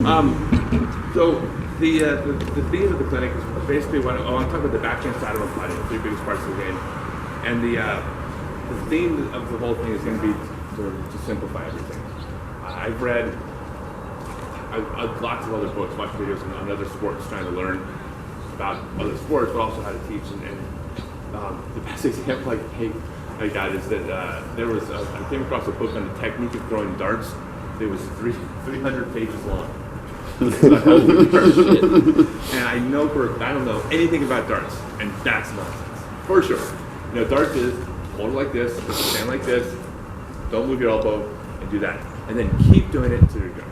So the theme of the clinic is basically I want to talk about the backhand side of fighting, the three biggest parts of the game, and the theme of the whole thing is going to be to simplify everything. I've read lots of other books, watched videos on other sports, trying to learn about other sports, but also how to teach. And the best example I got is that I came across a book on the technique of throwing darts. It was 300 pages long. And I don't know anything about darts, and that's nonsense for sure. Darts is hold it like this, stand like this, don't move your elbow, and do that, and then keep doing it until you're good.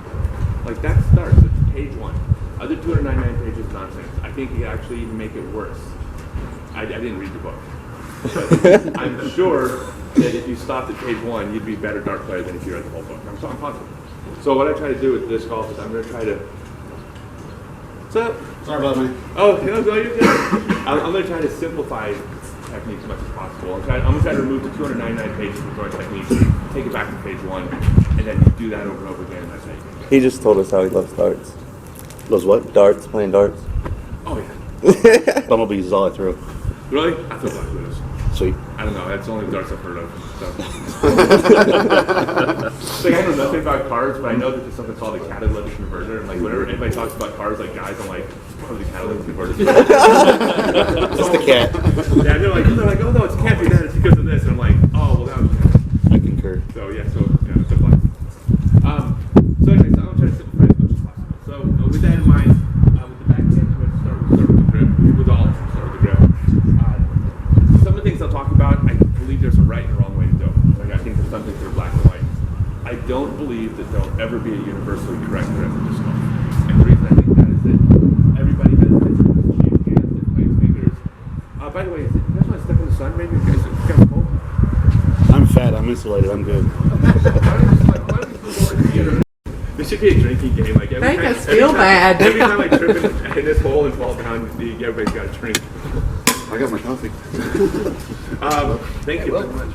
Like that's darts. It's page 1. Other 299 pages is nonsense. I think you actually even make it worse. I didn't read the book, but I'm sure that if you stopped at page 1, you'd be a better dart player than if you read the whole book. I'm positive. So what I try to do with this golf is I'm going to try to. What's up? Sorry about me. Oh, you're good. I'm going to try to simplify techniques as much as possible. I'm going to try to remove the 299 pages of throwing techniques, take it back to page 1, and then do that over and over again. And that's how you can. He just told us how he loves darts. Loves what? Darts, playing darts. Oh yeah. Bumblebees is all I threw. Really? I thought that was. Sweet. I don't know. That's the only darts I've heard of. So. I know nothing about cars, but I know that there's something called a catalytic converter, and whenever anybody talks about cars, guys, I'm like, what are the catalytic converters? Just the cat. Yeah, they're like, oh no, it can't be that. It's because of this, and I'm like, oh well, that was. I concur. So yeah, it's a fun. So anyways, I'm gonna try to simplify as much as possible. So with that in mind, with the backhand, I'm going to start with the grip. With all, start with the grip. Some of the things I'll talk about, I believe there's a right and a wrong way to do it. I think there's some things that are black and white. I don't believe that there'll ever be a universally correct grip in this golf. And the reason I think that is that everybody has different shaped hands, different fingers. By the way, you guys want to step in the sun? Maybe you guys are cold. I'm fat. I'm insulated. I'm good. This should be a drinking game. Make us feel bad. Every time I trip in this hole and fall down, everybody's got a drink. I got my coffee. Thank you very much.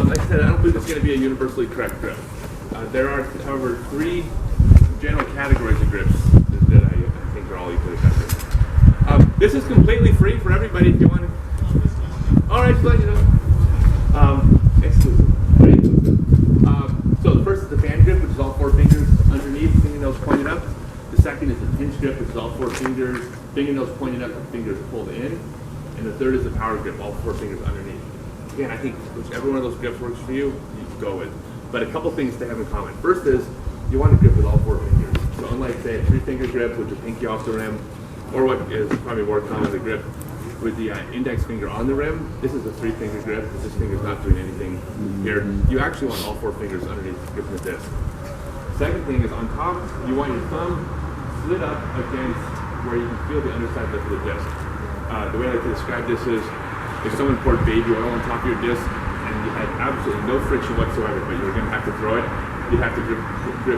Like I said, I don't believe it's going to be a universally correct grip. There are, however, 3 general categories of grips that I think are all equally effective. This is completely free for everybody if you want to. All right, so you know. Exclusive. So the first is the band grip, which is all 4 fingers underneath, fingernails pointed up. The second is the pinch grip, which is all 4 fingers, fingernails pointed up, and fingers pulled in. And the third is the power grip, all 4 fingers underneath. Again, I think whichever one of those grips works for you, you can go with. But a couple things to have in common. First is you want to grip with all 4 fingers. So unlike, say, a 3-finger grip with your pinky off the rim, or what is probably more common, the grip with the index finger on the rim, this is a 3-finger grip, because this finger's not doing anything here. You actually want all 4 fingers underneath gripping the disc. Second thing is on top, you want your thumb slid up against where you can feel the underside lip of the disc. The way I like to describe this is if someone poured baby oil on top of your disc and you had absolutely no friction whatsoever, but you were going to have to throw it, you'd have to grip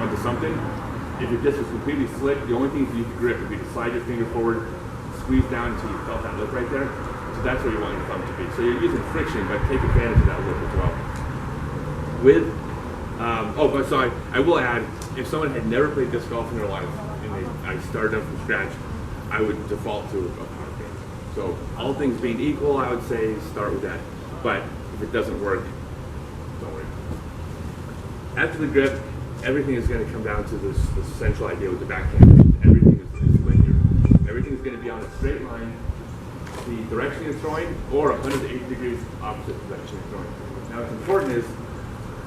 onto something. If your disc was completely slick, the only thing you could grip would be to slide your finger forward, squeeze down until you felt that lip right there. So that's where you want your thumb to be. So you're using friction, but take advantage of that lip as well. But I will add, if someone had never played disc golf in their life and I started them from scratch, I would default to a power grip. So all things being equal, I would say start with that. But if it doesn't work, don't worry. After the grip, everything is going to come down to this central idea with the backhand. Everything is linear. Everything is going to be on a straight line, the direction you're throwing, or 180 degrees opposite the direction you're throwing. Now what's important is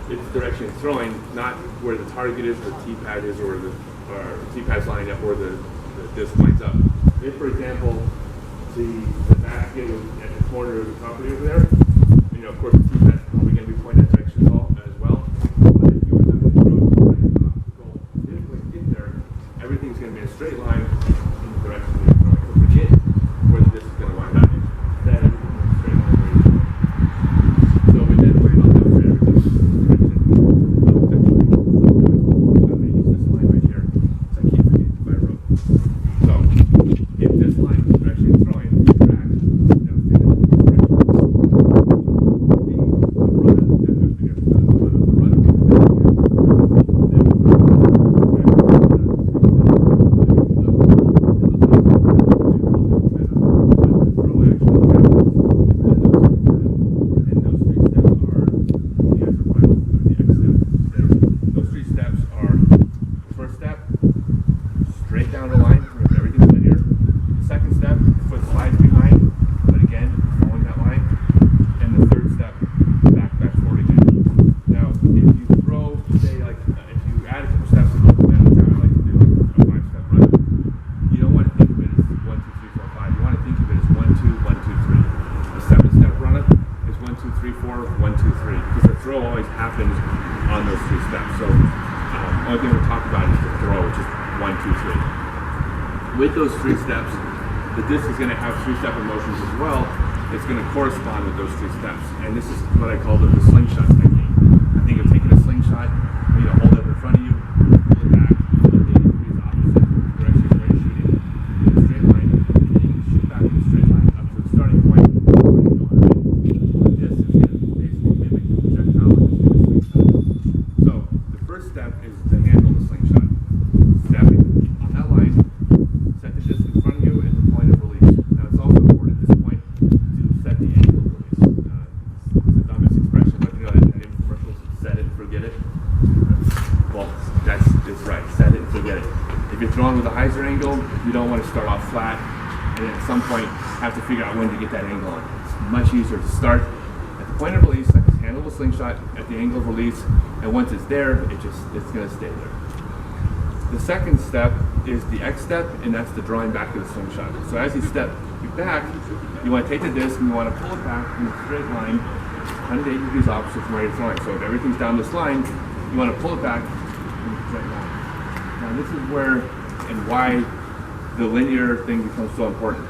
it's the direction you're throwing, not where the target is, the T-pad is, or the T-pad's lining up, or the disc lines up. If, for example, the basket is at the corner of the property over there, of course the T-pad's probably going to be pointed that direction as well. But if you have to throw an obstacle in there, everything's going to be a straight line in the direction that you're throwing. So forget where the disc is going to wind up. That everything is a straight line where you're throwing. So with that in mind, I'll demonstrate everything. on those 3 steps. So only thing we'll talk about is the throw, which is 1, 2, 3. With those 3 steps, the disc is going to have 3-step motions as well. It's going to correspond with those 3 steps. And this is what I call the slingshot technique. I think of taking a slingshot, hold it in front of you, pull it back, 80 degrees opposite direction where you're shooting in a straight line, and then you can shoot back in a straight line up to the starting point where you go already. This is going to basically mimic the projectile in a slingshot. So the first step is to handle the slingshot. Step on that line, set the disc in front of you at the point of release. Now it's also important at this point to set the angle of release. It's the dumbest expression, but that infomercials, set it and forget it. Well, that's right, set it and forget it. If you're throwing with a hyzer angle, you don't want to start off flat and at some point have to figure out when to get that angle on. It's much easier to start at the point of release, like a handle the slingshot at the angle of release, and once it's there, it's going to stay there. The second step is the X step, and that's the drawing back of the slingshot. So as you step back, you want to take the disc and you want to pull it back in a straight line, 180 degrees opposite from where you're throwing. So if everything's down this line, you want to pull it back in a straight line. Now this is where and why the linear thing becomes so important.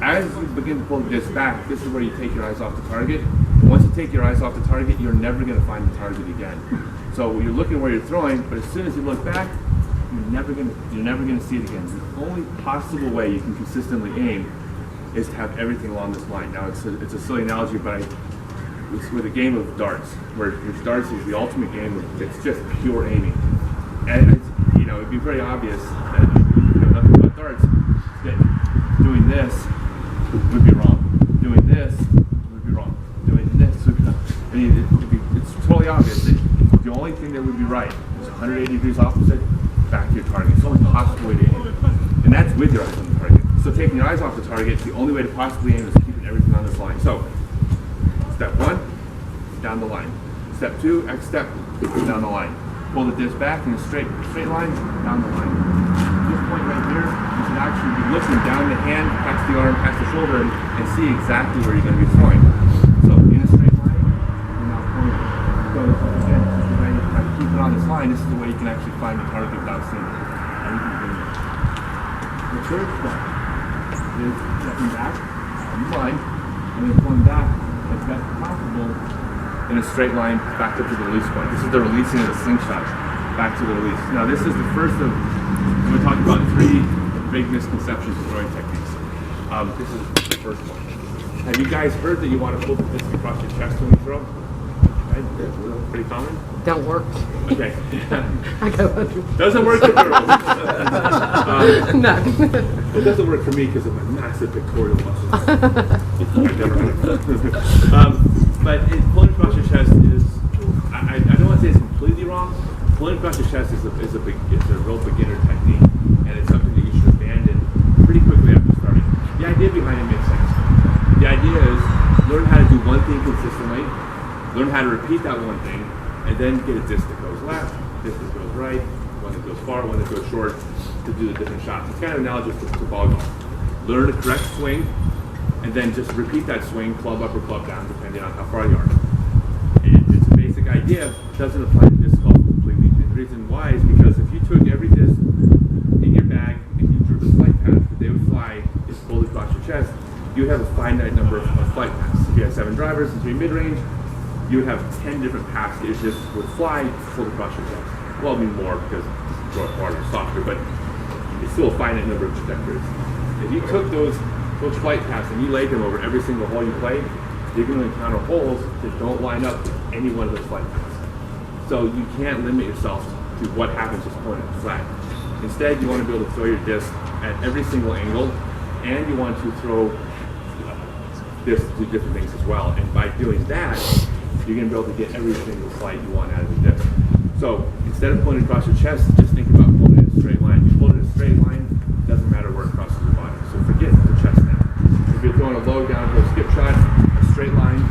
As you begin to pull the disc back, this is where you take your eyes off the target. And once you take your eyes off the target, you're never going to find the target again. So you're looking where you're throwing, but as soon as you look back, you're never going to see it again. The only possible way you can consistently aim is to have everything along this line. Now it's a silly analogy, but it's with a game of darts, where darts is the ultimate game. It's just pure aiming, and it'd be very obvious that if you know nothing about darts, that doing this would be wrong. Doing this would be wrong. Doing this would be wrong. I mean, it's totally obvious that the only thing that would be right is 180 degrees opposite, back to your target. It's the only possible way to aim. And that's with your eyes on the target. So taking your eyes off the target, the only way to possibly aim is keeping everything on this line. So, step 1, down the line. Step 2, X step, down the line. Pull the disc back in a straight line, down the line. At this point right here, you should actually be looking down the hand, past the arm, past the shoulder, and see exactly where you're going to be throwing. So in a straight line, you're now pulling it. So again, if you're ready to try to keep it on this line, this is the way you can actually find the target without seeing it. And you can do it. The third step is stepping back on the line, and then pulling back as best possible in a straight line back up to the release point. This is the releasing of the slingshot back to the release. Now this is the first of, we're talking about 3 big misconceptions of throwing techniques. This is the first one. Have you guys heard that you want to pull the disc across your chest when you throw? Right? Pretty common? Don't work. Okay. I go under. Doesn't work for girls. No. It doesn't work for me because of my massive pectoral muscles. I've never had it. But pulling across your chest is, I don't want to say it's completely wrong. Pulling across your chest is a real beginner technique, and it's something that you should abandon pretty quickly after starting. The idea behind it makes sense. The idea is learn how to do one thing consistently, learn how to repeat that one thing, and then get a disc that goes left, disc that goes right, one that goes far, one that goes short, to do the different shots. It's kind of analogous to ball golf. Learn a correct swing, and then just repeat that swing, club up or club down, depending on how far you are. It's a basic idea, it doesn't apply to disc golf completely. And the reason why is because if you took every disc in your bag and you drew the flight path that they would fly just pulled across your chest, you would have a finite number of flight paths. If you had 7 drivers and 3 mid-range, you would have 10 different paths that your disc would fly pulled across your chest. Well, I mean more because you throw it harder, softer, but it's still a finite number of trajectories. If you took those flight paths and you laid them over every single hole you play, you're going to encounter holes that don't line up with any one of those flight paths. So you can't limit yourself to what happens just pulling it flat. Instead, you want to be able to throw your disc at every single angle, and you want to throw discs to do different things as well. And by doing that, you're going to be able to get every single flight you want out of the disc. So instead of pulling it across your chest, just think about pulling it in a straight line. If you pull it in a straight line, it doesn't matter where it crosses your body. So forget the chest now. If you're throwing a low downhill skip shot, a straight line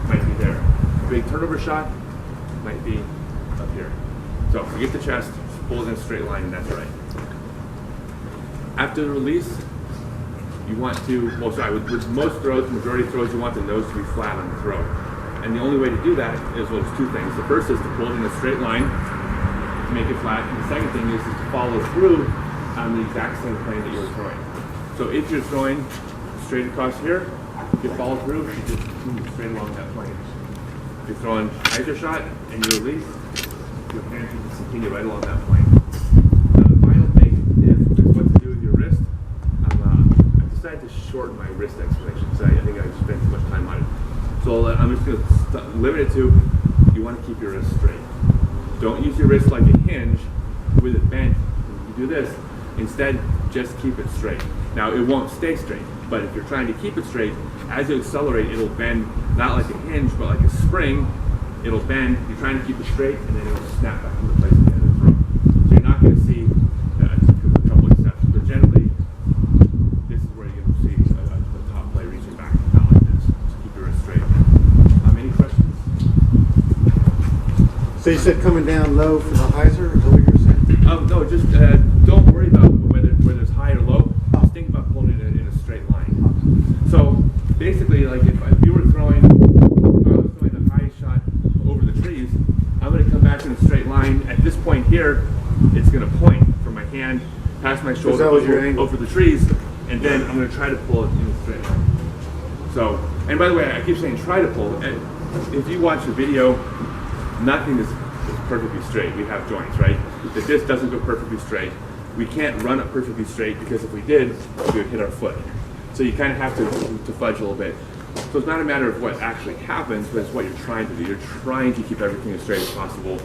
might be there. A big turnover shot might be up here. So forget the chest, just pull it in a straight line, and that's right. After the release, you want to, with most throws, the majority of throws, you want the nose to be flat on the throw. And the only way to do that is, well, there's two things. The first is to pull it in a straight line to make it flat. And the second thing is to follow through on the exact same plane that you're throwing. So if you're throwing straight across here, you follow through, you just continue straight along that plane. If you're throwing hyzer shot and you release, your hand can just continue right along that plane. Now the final thing is what to do with your wrist. I've decided to shorten my wrist explanation because I think I spent too much time on it. So I'm just going to limit it to, you want to keep your wrist straight. Don't use your wrist like a hinge with it bent. You do this. Instead, just keep it straight. Now, it won't stay straight, but if you're trying to keep it straight, as you accelerate, it'll bend, not like a hinge, but like a spring. It'll bend, you're trying to keep it straight, and then it'll snap back into place again and throw. So you're not going to see a couple exceptions, but generally, this is where you're going to see a top play reaching back, not like this. Just keep your wrist straight. Any questions? So you said coming down low for the hyzer, is that what you were saying? No, just don't worry about whether it's high or low. Just think about pulling it in a straight line. So basically, like if you were throwing, if I was throwing the high shot over the trees, I'm going to come back in a straight line. At this point here, it's going to point from my hand past my shoulder over the trees, and then I'm going to try to pull it in a straight line. So, and by the way, I keep saying try to pull. And if you watch the video, nothing is perfectly straight. We have joints, right? The disc doesn't go perfectly straight. We can't run it perfectly straight because if we did, we would hit our foot. So you kind of have to fudge a little bit. So it's not a matter of what actually happens, but it's what you're trying to do. You're trying to keep everything as straight as possible,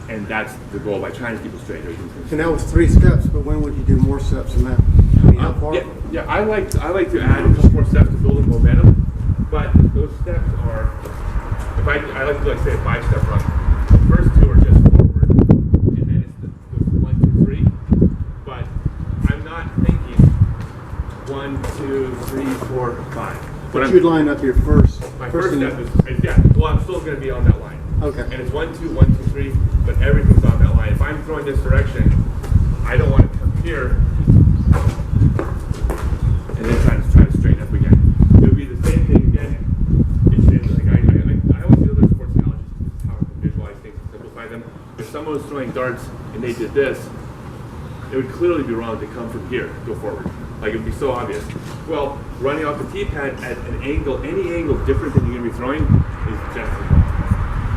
and that's the goal. By trying to keep it straight, And that was 3 steps, but when would you do more steps than that? I mean, how far? Yeah, I like to add a couple more steps to build momentum, but those steps are, if I like to say a 5-step run. The first 2 are just forward, and then it's the 1, 2, 3. But I'm not thinking 1, 2, 3, 4, 5. But you'd line up your first. My first step is yeah. Well, I'm still going to be on that line. Okay. And it's 1, 2, 1, 2, 3, but everything's on that line. If I'm throwing this direction, I don't want to come here and then try to straighten up again. It would be the same thing again. I always do other sports analogies because how I can visualize things and simplify them. If someone was throwing darts and they did this, it would clearly be wrong to come from here, go forward. Like it would be so obvious. Well, running off the tee pad at an angle, any angle different than you're going to be throwing is just as wrong.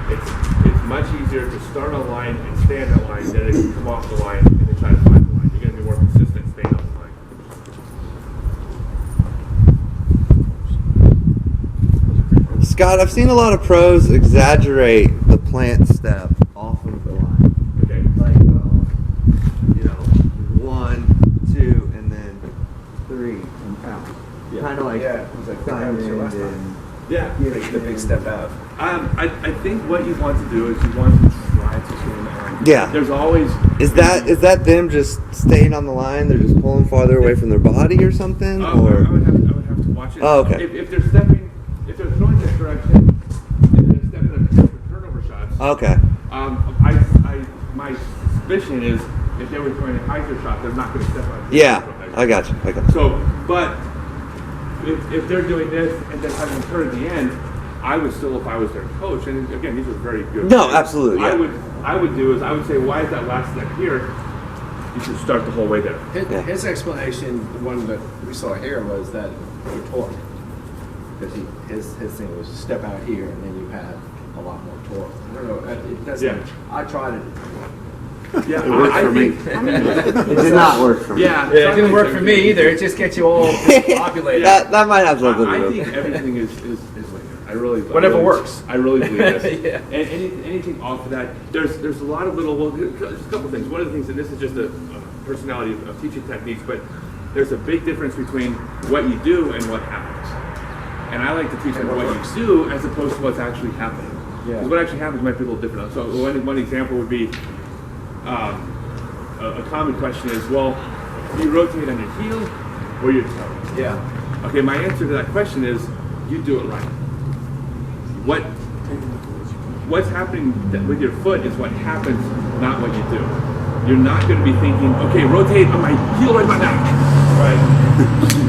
It's much easier to start on line and stay on that line than it can come off the line and then try to find the line. You're going to be more consistent staying on the line. Scott, I've seen a lot of pros exaggerate the plant step off of the line. Okay. Like, 1, 2, and then 3, and count. Yeah. Kind of like diamond and Yeah. Take the big step out. I think what you want to do is you want to try to swing the line. Yeah. There's always Is that them just staying on the line? They're just pulling farther away from their body or something? I Or would have to watch it. Oh, okay. If they're throwing this direction, and they're stepping up for turnover shots. okay. My suspicion is if they were throwing a hyzer shot, they're not going to step out. Yeah, I got you. So, but if they're doing this and then having a turn at the end, I would still, if I was their coach, and again, these are very good. No, players, absolutely. Yeah. I would say, why is that last step here? You should start the whole way there. His explanation, the one that we saw here, was that for torque. Because his thing was step out here and then you had a lot more torque. I don't know. It doesn't. Yeah. I tried it. Yeah, It worked for me. It did not work for me. Yeah, It didn't work for me either. It just gets you all populated. That might have something to I do with think it. everything is linear. I really Whatever works. I really believe this. Yeah. And anything off of that, there's a lot of little. Well, there's a couple things. One of the things, and this is just a personality of teaching techniques, but there's a big difference between what you do and what happens. And I like to teach them what you do as opposed to what's actually happening. Because what actually happens might be a little different. So one example would be a common question is, well, do you rotate on your heel or your toe? Yeah. Okay, my answer to that question is, you do it right. What's happening with your foot is what happens, not what you do. You're not going to be thinking, okay, rotate on my heel right about now. Right.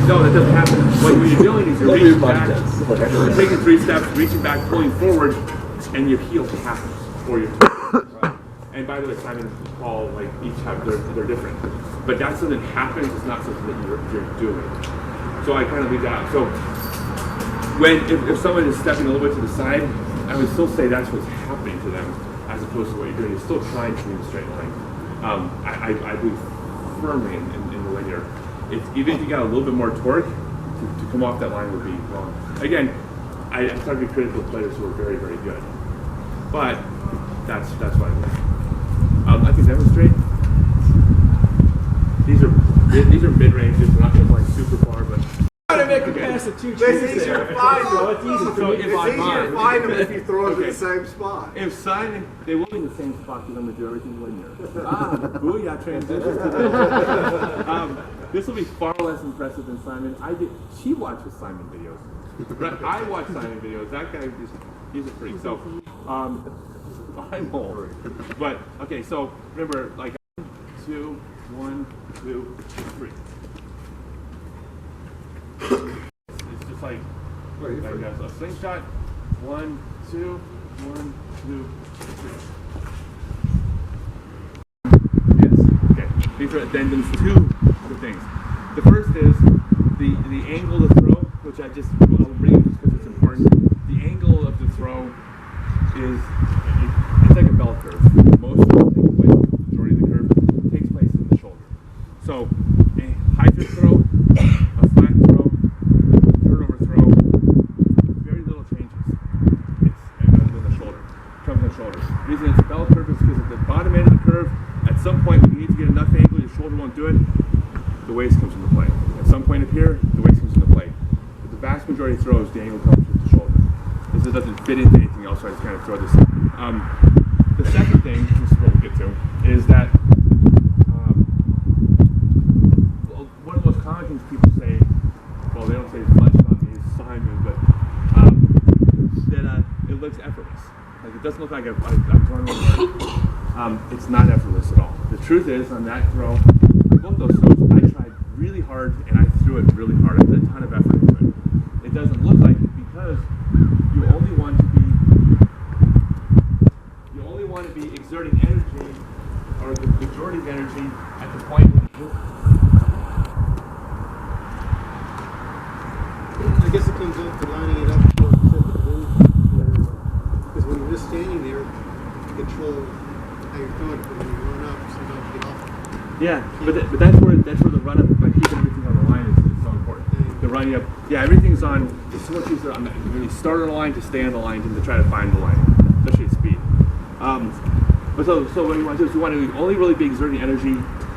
No, that doesn't happen. What you're doing is you're reaching back, you're taking 3 steps, reaching back, pulling forward, and your heel taps or your toe. Right? And by the way, Simon and Paul, like each have they're different. But that's something that happens. It's not something that you're doing. So I kind of leave that out. So if someone is stepping a little bit to the side, I would still say that's what's happening to them, as opposed to what you're doing. You're still trying to move a straight line. I believe firmly in the linear. Even if you got a little bit more torque, to come off that line would be wrong. Again, I try to be critical of players who are very, very good. But that's what I think. I can demonstrate. These are mid-ranges. They're not going to fly super far, but Trying to make a pass at 2 trees easier to there. find So it's easy for me to It's find easier to mine. find them if you throw them Okay. in the same spot. if Simon, they will be in the same spot because I'm going to do everything linear. Booyah, transition to this will be far less impressive than Simon. She watches Simon videos. Right? I watch Simon videos. That guy, he's a freak. So, I'm old. But, okay, so remember, like, 2, 1, 2, 3. It's just like a slingshot. 1, 2, 1, 2, 3. Yes. Okay. These are addendums to the things. The first is the angle of the throw, which I'll bring up just because it's important. The angle of the throw is it's like a bell curve. Most of it takes place, the majority of the curve takes place in the shoulder. So a high fist throw, a flat throw, turnover throw, very little changes. It's in the shoulder, comes in the shoulder. The reason it's a bell curve is because at the bottom end of the curve, at some point when you need to get enough angle, your shoulder won't do it, the waist comes into play. At some point up here, the waist comes into play. But the vast majority of throws, the angle comes with the shoulder. Because it doesn't fit into anything else, so I just kind of throw this. The second thing, this is what we'll get to, is that one of the most common things people say, well, they don't say as much about me as Simon, but that it looks effortless. Like it doesn't look like I'm throwing one. It's not effortless at all. The truth is, on that throw, both those throws, I tried really hard and I threw it really hard. I put a ton of effort into it. It doesn't look like it because you only want to be exerting energy, or the majority of energy, at the point when you hit. I guess it comes up to lining it up for a specific move, because when you're just standing there, you control how you're throwing it. But when you run up, sometimes you get off. Yeah, but that's where the run up, by keeping everything on the line is so important. The running up, yeah, everything's on. It's so much easier on when you start on the line to stay on the line than to try to find the line, especially at speed. But so what you want to do is you want to only really be exerting energy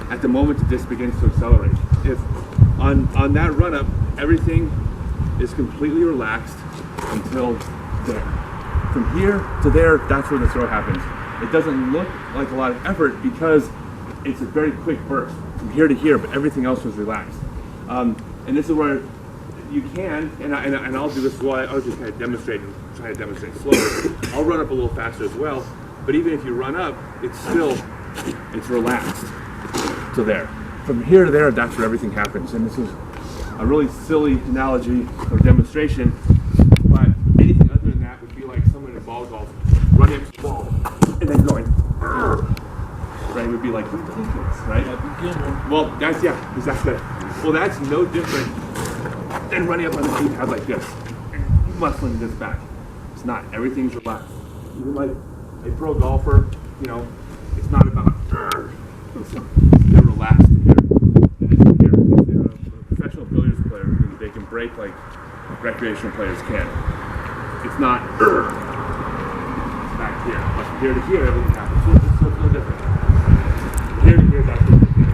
at the moment that this begins to accelerate. If on that run up, everything is completely relaxed until there. From here to there, that's where the throw happens. It doesn't look like a lot of effort because it's a very quick burst from here to here, but everything else was relaxed. And this is where you can, and I'll do this as well. I was just kind of demonstrating, trying to demonstrate slower. I'll run up a little faster as well. But even if you run up, it's relaxed to there. From here to there, that's where everything happens. And this is a really silly analogy or demonstration, but anything other than that would be like someone in ball golf running up to the ball and then going, right? It would be like ridiculous, right? Well, that's, yeah, exactly. Well, that's no different than running up on the keypad like this, muscling this back. It's not. Everything's relaxed. Even like a pro golfer, you know, it's not about they're relaxed here. And it's here. A professional billiards player, they can break like recreational players can. It's not it's back here. But from here to here, everything happens. So it's no different. From here to here, that's what it's doing.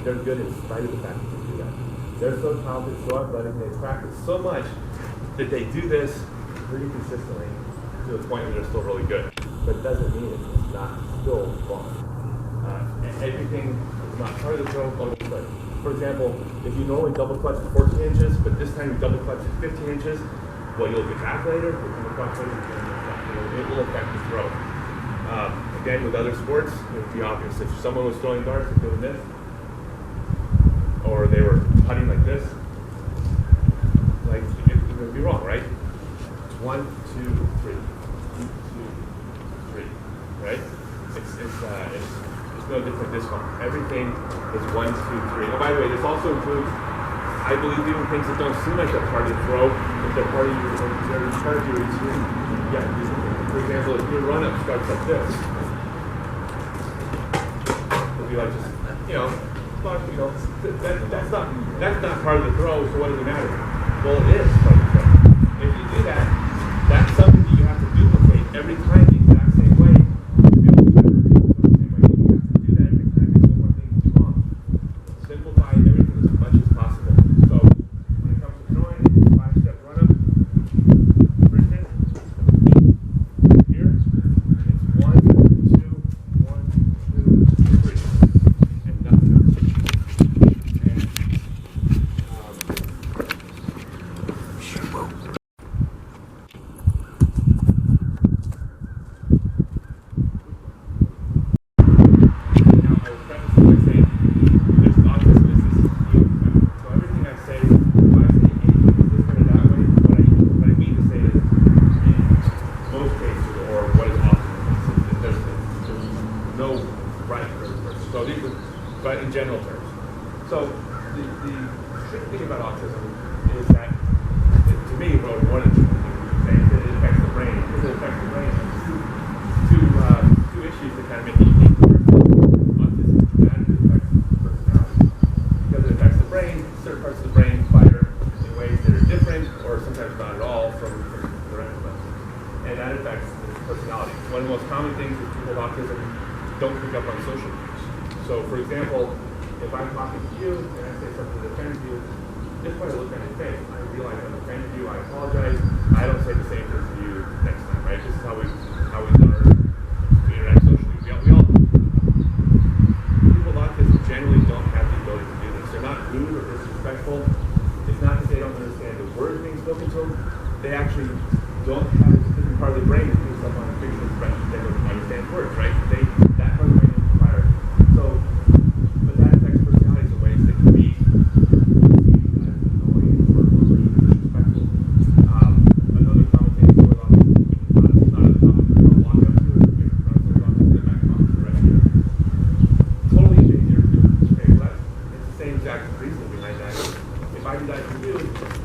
they're good in spite of the fact that they do that. They're so talented, so athletic, and they practice so much that they do this pretty consistently to the point where they're still really good. But it doesn't mean it's not still fun. Everything is not part of the throw, but for example, if you normally double clutch at 14 inches, but this time you double clutch at 15 inches, well, you'll get back later, you'll come across later, it will affect the throw. Again, with other sports, it would be obvious. If someone was throwing darts and doing this, or they were putting like this, like it would be wrong, right? It's 1, 2, 3, 2, 3, right? It's no different this one. Everything is 1, 2, 3. Oh, by the way, this also includes, I believe, even things that don't seem like they're part of the throw, but they're part of your routine. Yeah, for example, if your run-up starts like this, it'll be like just, that's not part of the throw, so what does it matter? Well, it is part of the throw. If you do that, that's something that you have to duplicate every time the exact same way to be able to do it. You have to do that every time there's one more thing that's wrong. Simplify everything as much as possible. So when it comes to throwing, it's a 5-step run-up. For instance, here, it's 1, 2, 1, 2, 3, and nothing else. But in general terms. So the tricky thing about autism is that, to me, one of the things that it affects the brain. Because it affects the brain, two issues that kind of make it unique. The first is autism dramatically affects personality. Because it affects the brain, certain parts of the brain fire in ways that are different, or sometimes not at all, from the rest of us. And that affects the personality. One of the most common things is people with autism don't pick up on social cues. So, for example, if I'm talking to you and I say something that offends you, just by the look on your face, I realize I've offended you, I apologize, I don't say the same thing to you next time, right? This is how we learn to interact socially. We all people with autism generally don't have the ability to do this. They're not rude or disrespectful. It's not that they don't understand the words being spoken to them. They actually don't have a specific part of the brain that picks up on facial expressions. They don't understand words, right? That part of the brain is fired. But that affects personalities in ways that can be annoying or disrespectful. Another common thing is going on, not a common thing to walk up to is in front of someone and back off to the rest of you. Totally easier. Okay, well, it's the same exact reason behind that. If I do that to you,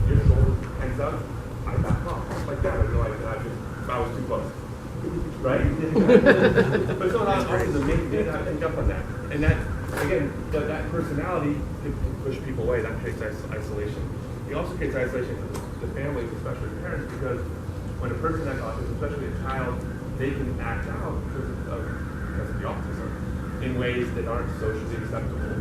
your shoulder hangs up, I back off. Like that, I realize that I was too close. Right? But so autism may not pick up on that. And that, again, that personality can push people away. That creates isolation. It also creates isolation for the families, especially parents, because when a person has autism, especially a child, they can act out because of the autism in ways that aren't socially acceptable,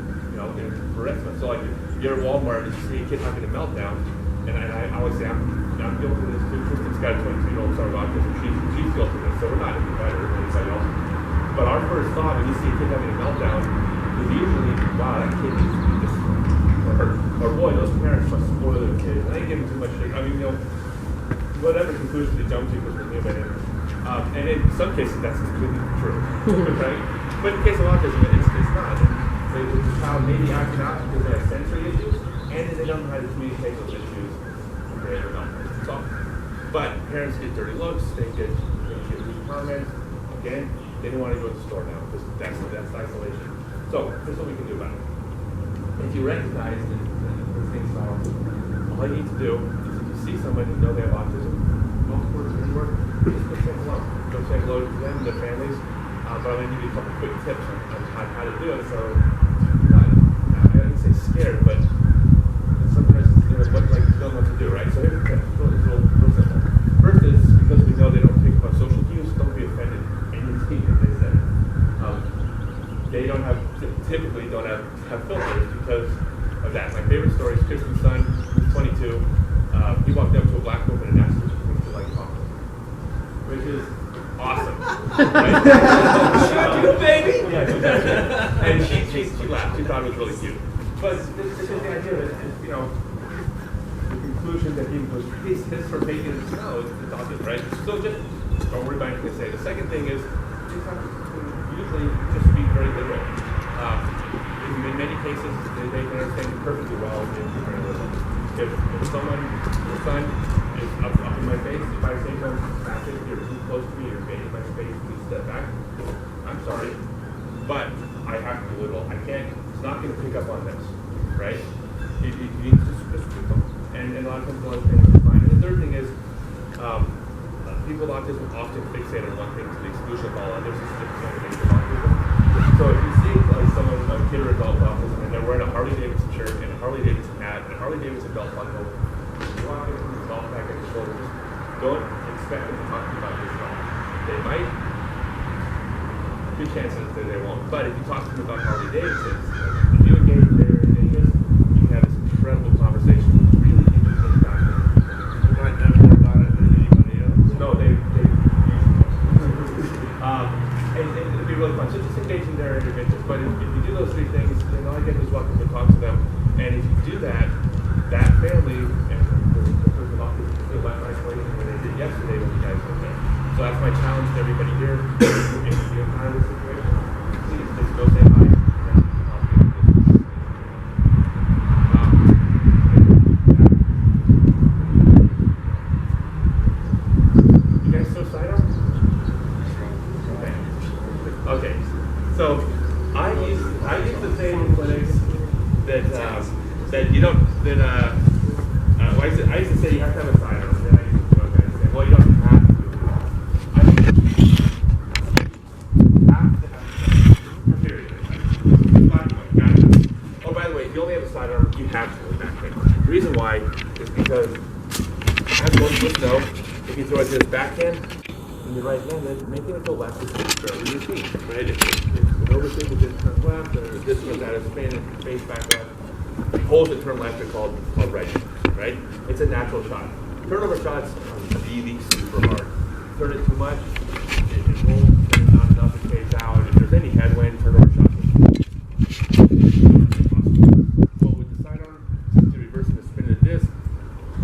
for instance. So like, you're at Walmart and you see a kid having a meltdown, and I always say, I'm guilty of this too. Kristen's got a 22-year-old son of autism. She's guilty of this, so we're not any better than anybody else. But our first thought when you see a kid having a meltdown is usually, wow, that kid needs to be disciplined. Or boy, those parents must spoil their kids. And they give them too much shit. I mean, whatever conclusion they jump to because they knew about it. And in some cases, that's completely true. Right? But in the case of autism, it's not. The child may be acting out because they have sensory issues, and they don't know how to communicate those issues. But parents get dirty looks, they get rude comments. Again, they don't want to go to the store now because that's isolation. So here's what we can do about it. If you recognize that the thing's not autism, all you need to do is if you see somebody you know they have autism, most words anywhere, just go say hello. Go say hello to them and their families. But I'm going to give you a couple quick tips on how to do it. So I didn't say scared, but sometimes you don't know what to do, right? So here's the tip. It's real simple. First is, because we know they don't pick up on social cues, don't be offended anything that they say. They typically don't have filters Shoot you, baby! Yeah, exactly. And she laughed. She thought it was really cute. But this is the idea that, you know, the conclusion that he was raised is for making it snow is adopted, right? So just don't worry about anything to say. The second thing is, these have usually just be very literal. In many cases, they can understand it perfectly well in very little. If someone, your son, is up in my face, if I say, don't smash it, you're too close to me, you're invading my space, please step back. I'm sorry, but I have to be literal. I can't, it's not going to pick up on this, right? It needs to speak them. And a lot of times, a lot of things are fine. And the third thing is, people with autism often fixate on one thing to the exclusion of all others. It's just one thing of autism. So if you see like someone, a kid or adult with autism, and they're wearing a Harley Davidson shirt and a Harley Davidson hat and a Harley Davidson belt buckle, you walk in with a golf bag at the shoulder, just don't expect them to talk to you about this golf. They might, good chances that they won't. But if you talk to them about Harley Davidsons, if you engage their interest, you can have this incredible conversation with really interesting factors. You might know more about it than anybody else. No, they and it'd be really fun. So just engaging their interest. But if you do those three things, then all you get is welcome to talk to them. And if you do that, that family and the person off feel less isolated than they did yesterday when you guys were there. So that's my challenge to everybody here. If you encounter this situation, please just go say hi. You guys still Sidearm? Okay, so I use the same clinics that you don't well, I used to say you have to have a sidearm. Then I used to say, well, you don't have to. I think you have to have a sidearm. Period. Oh, by the way, if you only have a sidearm, you have to have a backhand. The reason why is because, as most of us know, if you throw it to this backhand, in your right hand, then making it go left is fairly routine, right? If an overswing will just turn left, or this goes out of spin and face back left, holes that turn left are called right, right? It's a natural shot. Turnover shots are really super hard. Turn it too much, it rolls, turn it not enough, it fades out. If there's any headwind, turnover shots are well, with the sidearm, to reversing the spin of the disc,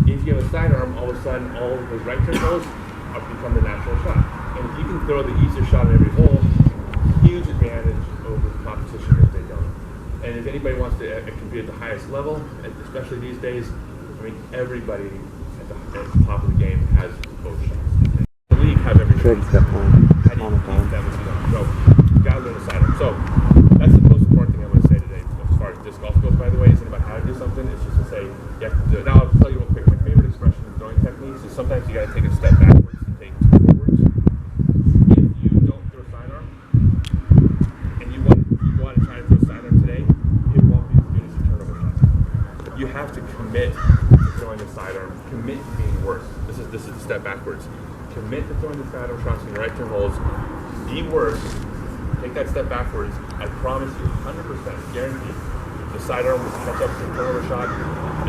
if you have a sidearm, all of a sudden, all of those right turn holes become the natural shot. And if you can throw the easiest shot in every hole, huge advantage over the competition if they don't. And if anybody wants to compete at the highest level, especially these days, I mean, everybody at the top of the game has both shots. The league have every shot. How do you keep that with you don't? So, you gotta learn the sidearm. So, that's the most important thing I'm going to say today. As far as disc golf goes, by the way, isn't about how to do something, it's just to say, you have to do it. Now, I'll tell you real quick, my favorite expression in throwing techniques is sometimes you gotta take a step backwards. You have to commit to throwing a sidearm, commit to being worse. This is the step backwards. Commit to throwing the sidearm shots in the right turn holes. Be worse. Take that step backwards. I promise you, 100% guaranteed, the sidearm will catch up to the turnover shot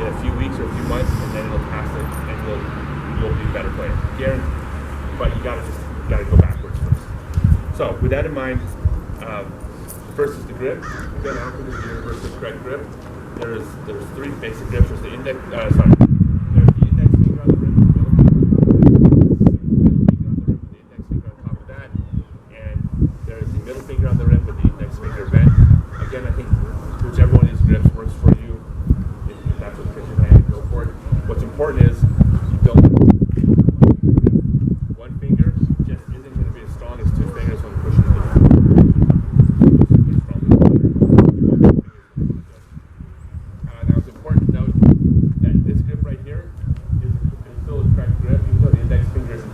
in a few weeks or a few months, and then it'll pass it, and you'll be a better player. Guaranteed. But you gotta go backwards first. So with that in mind, first is the grip. Again, I don't think this is the universal correct grip. There's three basic grips. There's the index. There's the index finger on the rim, the middle finger on the rim, the index finger on top of that, and there's the middle finger on the rim with the index finger bent. Again, I think whichever one of these grips works for you. If that's what fits your hand, go for it. What's important is you don't. One finger just isn't going to be as strong as two fingers when pushing the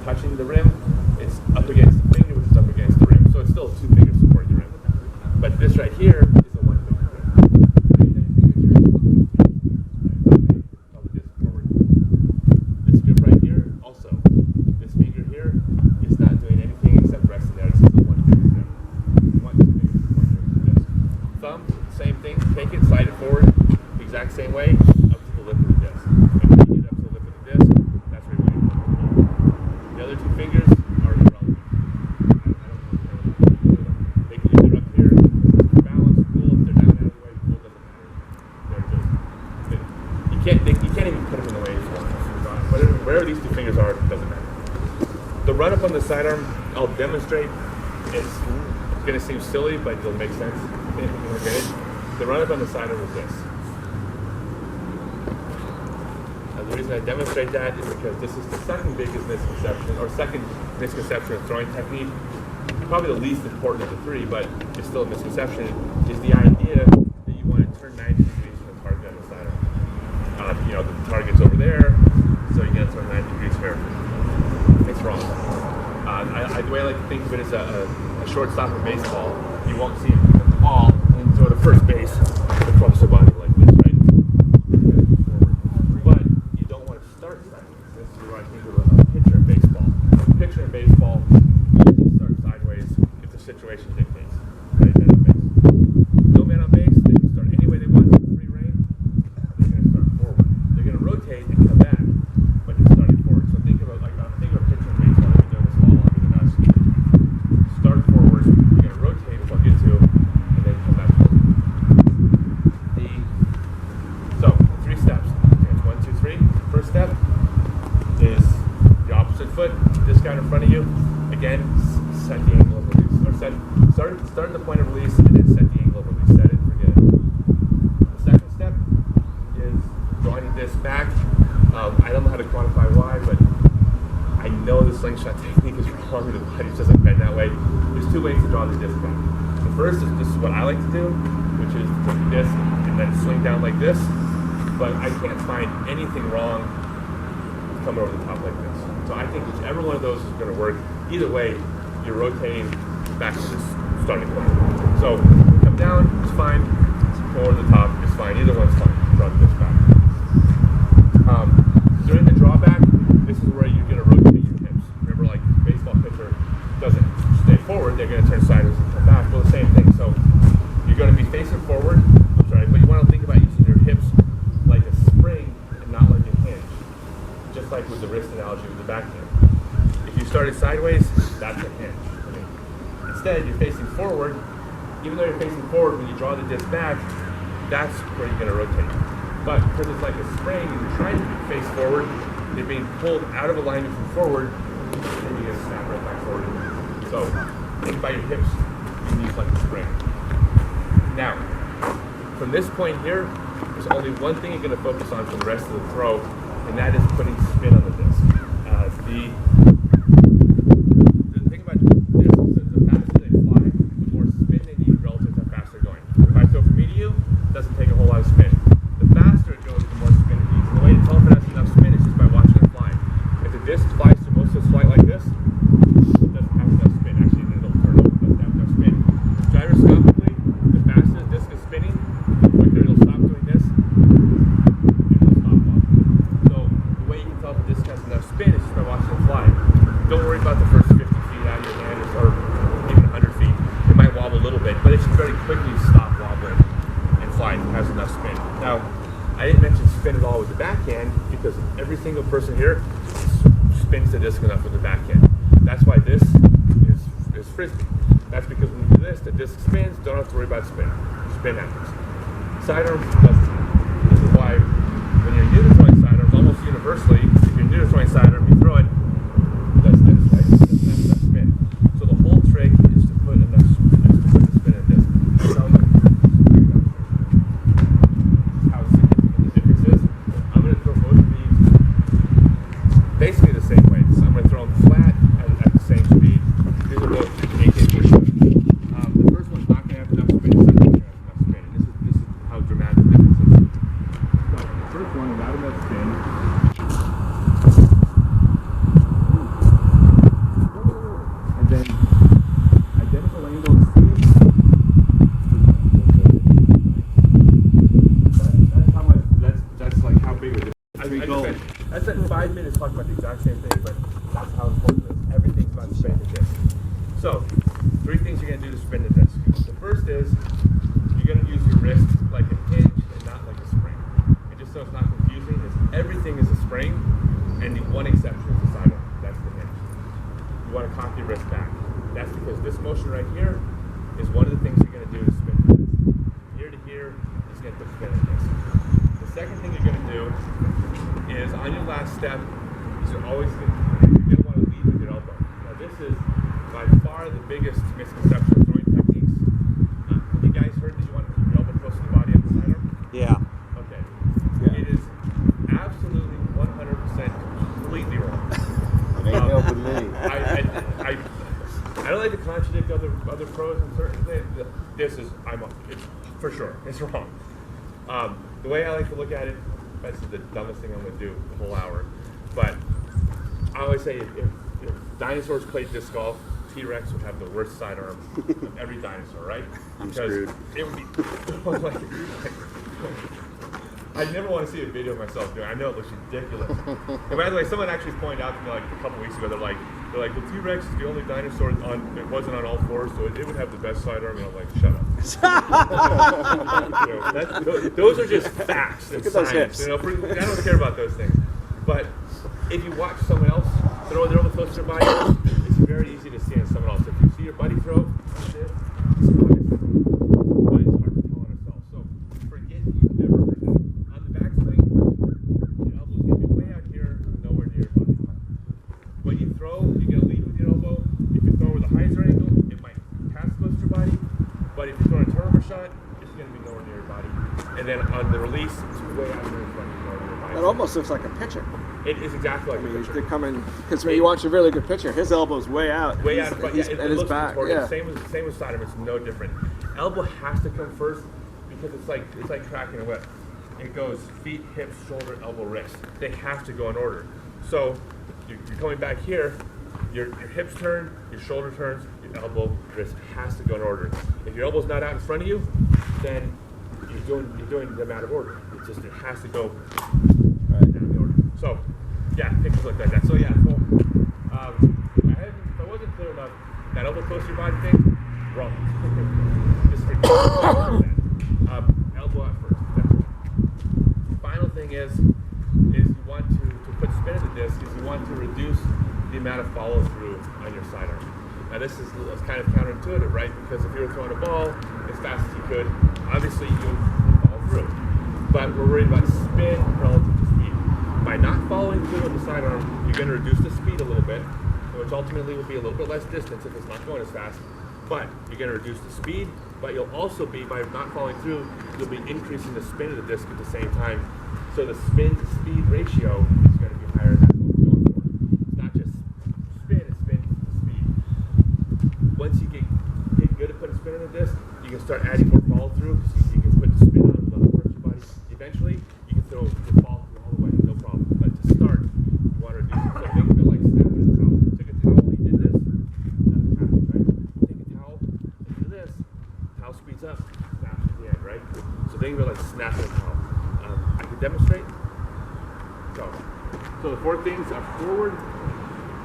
touching the rim, it's up against the finger, which is up against the rim. So it's still two fingers supporting the rim. But this right here is a one finger grip. This grip right here, also. This finger here is not doing anything except resting there. This is a one finger grip. One finger supporting the disc. Thumb, same thing. Take it, slide it forward, exact same way, up to the lip of the disc. And when you get up to the lip of the disc, that's where you're going to put it. The other two fingers are irrelevant. wherever these two fingers are, doesn't matter. The run up on the sidearm, I'll demonstrate. It's going to seem silly, but it'll make sense. The run up on the sidearm is this. The reason I demonstrate that is because this is the second biggest misconception, or second misconception of throwing technique. Probably the least important of the three, but it's still a misconception, is the idea that you want to turn 90 degrees from the target on the sidearm. The target's over there, so you're going to turn 90 degrees here. It's wrong. The way I like to think of it is a shortstop in baseball. You won't see him pick up the ball and throw to first base across the body like this, right? But you don't want to start sideways. This is where I think of a pitcher in baseball. Pitcher in baseball usually starts sideways if the situation dictates. Right? Man on base. No man on base, they can start any way they want to, free reign. They're going to start forward. They're going to rotate and come back, but they're starting forward. So think of a pitcher in baseball. They've been doing this a lot longer than us. Start forward. You're going to rotate, which I'll get to, and then come back forward. So, 3 steps. Okay, 1, 2, 3. First step is the opposite foot, discount in front of you. Again, set the angle of release. Or start at the point of release and then set the angle of release. Set it, forget it. The second step is drawing the disc back. I don't know how to quantify why, but I know the slingshot technique is wrong. The body just doesn't bend that way. There's 2 ways to draw the disc back. The first is this is what I like to do, which is take the disc and then swing down like this. But I can't find anything wrong coming over the top like this. So I think whichever one of those is going to work. Either way, you're rotating back to this starting point. So come down, it's fine. Come over the top, it's fine. Either one's fine. Draw the disc back. During the drawback, this is where you're going to rotate your hips. Remember, like baseball pitcher doesn't stay forward, they're going to turn sideways and come back. Well, the same thing. So you're going to be facing forward. I'm sorry, but you want to think about using your hips like a spring and not like a hinge. Just like with the wrist analogy with the backhand. If you started sideways, that's a hinge. Instead, you're facing forward. Even though you're facing forward, when you draw the disc back, that's where you're going to rotate. But because it's like a spring and you're trying to face forward, they're being pulled out of alignment from forward, and you're going to snap right back forward. So think about your hips being used like a spring. Now, from this point here, there's only one thing you're going to focus on for the rest of the throw, and that is putting spin on the disc. The thing about this is that the faster they fly, the more spin they need relative to how fast they're going. If I throw from me to you, it doesn't take a whole lot of spin. The faster it goes, the more spin it needs. And the way to tell if it has enough spin is just by watching it fly. If the disc flies through most of its flight like this, it doesn't have enough spin. Actually, then it'll turn over. It doesn't have enough spin. Gyroscopically, the faster the disc is spinning, the quicker it'll stop doing this, and it'll stop off. So the way you can tell if the disc has enough spin is just by watching it fly. Don't worry about the first 50 feet out of your hand or even 100 feet. It might wobble a little bit, but it should very quickly stop wobbling and fly if it has enough spin. Now, I didn't mention spin at all with the backhand because every single person here spins the disc enough with the backhand. That's why this is frisbee. That's because when you do this, the disc spins, don't have to worry about spin. Spin happens. Sidearm doesn't. This is why when you're new to throwing sidearms, almost universally, if you're new to throwing sidearm, you throw it, does this, right? It doesn't have enough spin. So the whole trick is to put enough spin in the disc. How significant the difference is. I'm going to throw both of these basically the same way. So I'm going to throw them flat at the same speed. These are both AK-47. The first one's not going to have enough spin. The second one's going to have enough spin. And this is how dramatic the difference is. So the first one without enough spin. And then identical angle of speed. That's how much. That's like how big it is. I spent 5 minutes talking about the exact same thing, but that's how important it is. Everything's about spinning the disc. So, 3 things you're going to do to spin the disc. The first is you're going to use your wrist like a hinge and not like a spring. And just so it's not confusing, everything is a spring, and the one exception is the sidearm. That's the hinge. You want to cock your wrist back. That's because this motion right here is one of the things you're going to do to spin the disc. Here to here is going to put spin in the disc. The second thing you're going to do is on your last step, is you're always going to want to lead with your elbow. Now this is by far the biggest misconception of throwing techniques. Have you guys heard that you want to keep your elbow close to the body on the sidearm? Yeah. Okay. Yeah. It is absolutely 100% completely wrong. It ain't helping me. I don't like to contradict other pros in certain things. It's for sure, it's wrong. The way I like to look at it, this is the dumbest thing I'm going to do the whole hour, but I always say if dinosaurs played disc golf, T-Rex would have the worst sidearm of every dinosaur, right? I'm Because screwed. it would be like, I never want to see a video of myself doing it. I know it looks ridiculous. And by the way, someone actually pointed out to me like a couple weeks ago, they're like, the T-Rex is the only dinosaur that wasn't on all fours, so it would have the best sidearm. And I'm like, shut up. Those are just facts and Look at those science. hips. I don't care about those things. But if you watch someone else throw their elbow close to their body, it's very easy to see in someone else. If you see your buddy throw, that's it. It's obvious. But it's hard to tell on ourselves. So forget you've ever heard that. On the backswing, your elbow's going to be way out here, nowhere near your body. When you throw, you're going to lead with your elbow. If you throw with a hyzer angle, it might pass close to your body. But if you throw a turnover shot, it's going to be nowhere near your body. And then on the release, it's way out here in front of your body. That almost looks like a pitcher. It is exactly like I mean, a pitcher. they're coming because when you watch a really good pitcher, his elbow's way out. Way out, but yeah, it and his looks back. contorted. Yeah. Same with Sidearm. It's no different. Elbow has to come first because it's like cracking a whip. It goes feet, hips, shoulder, elbow, wrist. They have to go in order. So you're coming back here. Your hips turn, your shoulder turns, your elbow, wrist has to go in order. If your elbow's not out in front of you, then you're doing them out of order. It has to go down the order. So yeah, pictures look like that. So yeah, if I wasn't clear enough, that elbow close to your body thing, wrong. Just forget that. Elbow out first. That's right. Final thing is you want to put spin in the disc is you want to reduce the amount of follow through on your sidearm. Now this is kind of counterintuitive, right? Because if you were throwing a ball as fast as you could, obviously you would follow through. But we're worried about spin relative to speed. By not following through with the sidearm, you're going to reduce the speed a little bit, which ultimately will be a little bit less distance if it's not going as fast. But you're going to reduce the speed, but you'll also be, by not following through, you'll be increasing the spin of the disc at the same time. So the spin to speed ratio is going to be higher. That's what we're going for. It's not just spin, it's spin to speed. Once you get good at putting spin on the disc, you can start adding more follow through because you can put the spin on the other parts of your body. Eventually, you can throw your follow through all the way, no problem. But to start, you want to reduce it. So think of it like snapping a towel. You took a towel and you did this, nothing happens, right? Take a towel and do this, towel speeds up, snaps at the end, right? So think of it like snapping a towel. I can demonstrate. So the four things are forward,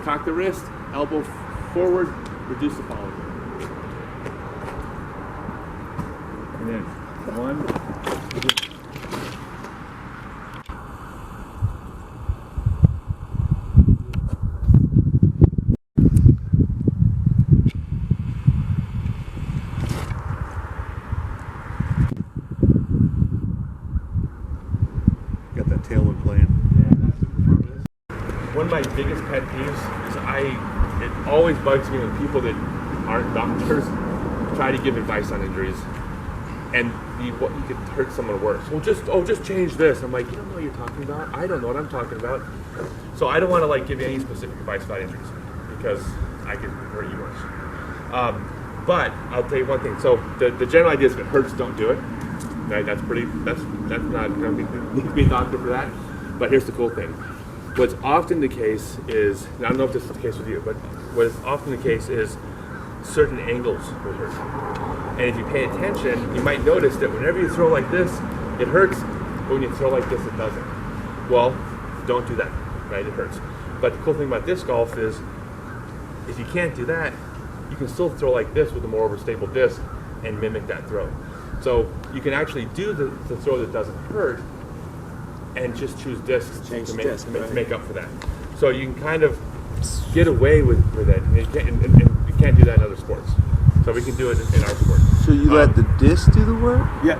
cock the wrist, elbow forward, reduce the follow through. And then one, Got that tailwind playing. one of my biggest pet peeves is it always bugs me when people that aren't doctors try to give advice on injuries, and you could hurt someone worse. Well, just change this. I'm like, you don't know what you're talking about. I don't know what I'm talking about. So I don't want to give you any specific advice about injuries because I could hurt you worse. But I'll tell you one thing. So the general idea is if it hurts, don't do it. Right? That's not going to need to be a doctor for that. But here's the cool thing. What's often the case is, and I don't know if this is the case with you, but what is often the case is certain angles will hurt. And if you pay attention, you might notice that whenever you throw like this, it hurts, but when you throw like this, it doesn't. Well, don't do that, right? It hurts. But the cool thing about disc golf is, if you can't do that, you can still throw like this with a more overstable disc and mimic that throw. So you can actually do the throw that doesn't hurt and just choose discs to make up for that. So you can kind of get away with it. And you can't do that in other sports. So we can do it in our sport. So you let the disc do the work? Yes.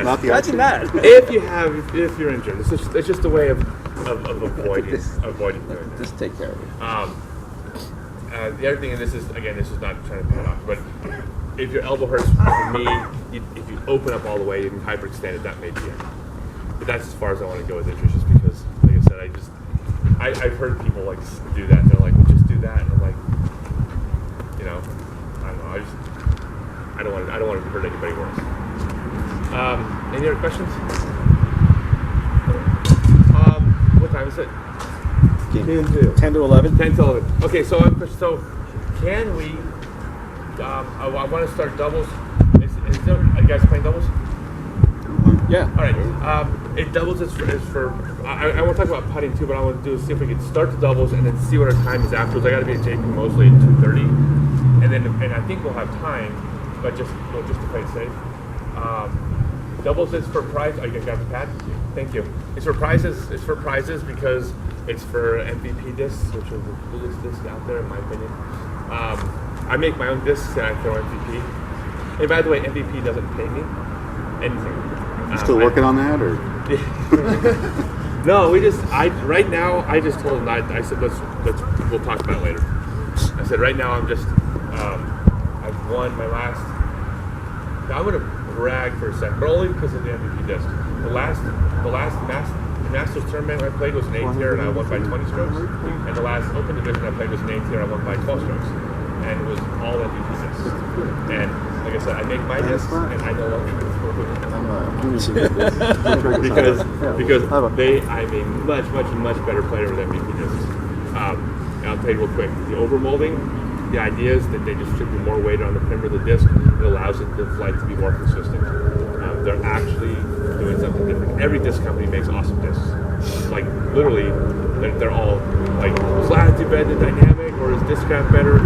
Not the Imagine that. If you're injured, it's just a way of avoiding doing that. Just take care of it. The other thing, and this is not trying to put it off, but if your elbow hurts, for me, if you open up all the way and hyperextend it, that may be it. But that's as far as I want to go with injuries, just because, like I said, I've heard people like do that. They're like, well, just do that, and I'm like, you know, I don't know. I don't want to hurt anybody worse. Any other questions? What time is it? 10 to 11. 10 to 11. Okay, so can we? I want to start doubles. Are you guys playing doubles? Yeah. All right. It doubles is for. I want to talk about putting too, but I want to do is see if we can start the doubles and then see what our time is afterwards. I got to be at JP mostly at 2:30, and I think we'll have time, but just to play it safe. Doubles is for prize. Oh, you guys got the pad? Thank you. It's for prizes. It's for prizes because it's for MVP discs, which are the coolest discs out there, in my opinion. I make my own discs and I throw MVP. And by the way, MVP doesn't pay me anything. You still working on that, or? No, right now I just told him I said we'll talk about it later. I said right now I've won my last. I'm gonna brag for a second, but only because of the MVP disc. The last Masters tournament I played was an 8th tier and I won by 20 strokes. And the last Open division I played was an 8th tier, I won by 12 strokes. And it was all MVP discs. And like I said, I make my discs and I no longer because I'm a much better player with MVP discs. And I'll tell you real quick, the overmolding, the idea is that they distribute more weight on the rim of the disc. It allows the flight to be more consistent. They're actually doing something different. Every disc company makes awesome discs. Like literally, they're all like, is latitude better than dynamic, or is disc craft better?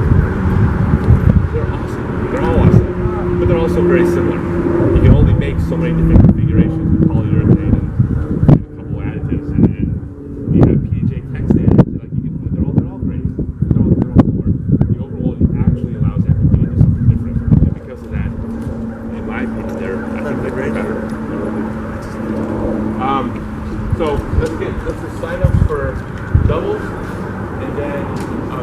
They're awesome. They're all awesome, but they're also very similar. You can only make so many different configurations with polyurethane and a couple additives, and you have PDJ tech standards. Like they're all great. They're all similar. The overall actually allows everything to do something different, and because of that, in my opinion, I think they're great better. So let's just sign up for doubles, and then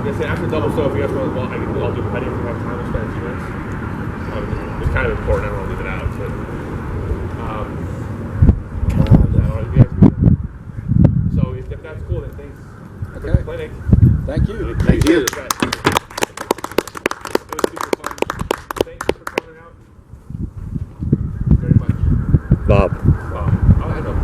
they say after doubles. So if you guys want, well, I'll do putting if we have time. We'll spend a few minutes. It's kind of important. I don't want to leave it out. But, is that all right with you guys? So if that's cool, then thanks for the clinic. Thank you. Thank you. It was super fun. Thank you for coming out. Very much. Bob. Wow. Oh, I know.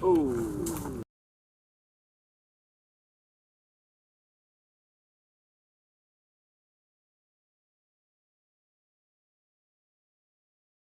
Oh.